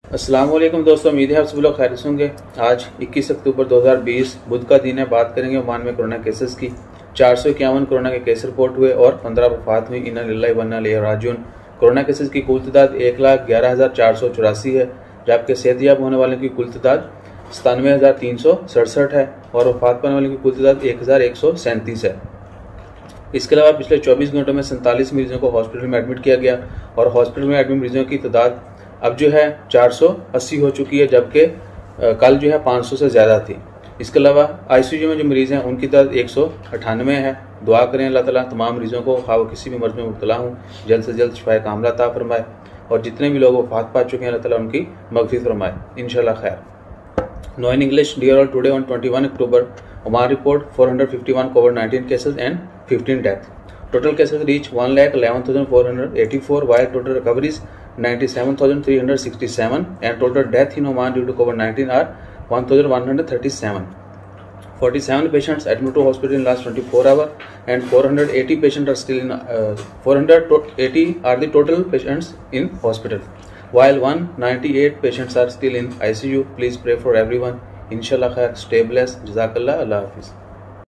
अस्सलाम वालेकुम दोस्तों, उम्मीद है आप सभी लोग खैरियत होंगे। आज 21 अक्टूबर 2020 बुध का दिन है। बात करेंगे ओमान में कोरोना केसेस की। 451 कोरोना के केस रिपोर्ट हुए और 15 वफात हुई। इन्ना लिल्लाहि व इन्ना इलैहि राजिऊन। कोरोना केसेस की कुल तादाद 1,11,484 है, जबकि सेहतयाब होने वालों की कुल तादाद 97,367 है और वफात पाने वालों की कुल तादाद 1,137 है। इसके अलावा पिछले 24 घंटों में 47 मरीजों को हॉस्पिटल में एडमिट किया गया और हॉस्पिटल में एडमिट मरीजों की तादाद अब जो है 480 हो चुकी है, जबकि कल जो है 500 से ज़्यादा थी। इसके अलावा आईसीयू में जो मरीज़ हैं उनकी तादाद 198 है। दुआ करें अल्लाह ताला तमाम मरीज़ों को, खा वो किसी भी मर्ज़ में मुब्तला हूँ, जल्द से जल्द शिफाए कामिला अता फरमाए और जितने भी लोग वफात पा चुके हैं अल्लाह ताला उनकी मग़फ़िरत फरमाए इंशाअल्लाह खैर। Now in English, dear all, today on 21 October, Oman report 451 COVID-19 cases and 15 deaths. Total cases reach 1,11,484, while total recoveries 97,367 and total death in Oman due to COVID-19 are 1,137. 47 patients admitted to hospital in last 24 hours and 480 patients are still in 480 are the total patients in hospital, while 198 patients are still in ICU. Please pray for everyone. Inshallah khair. Stay blessed. Jazakallah. Allah Hafiz.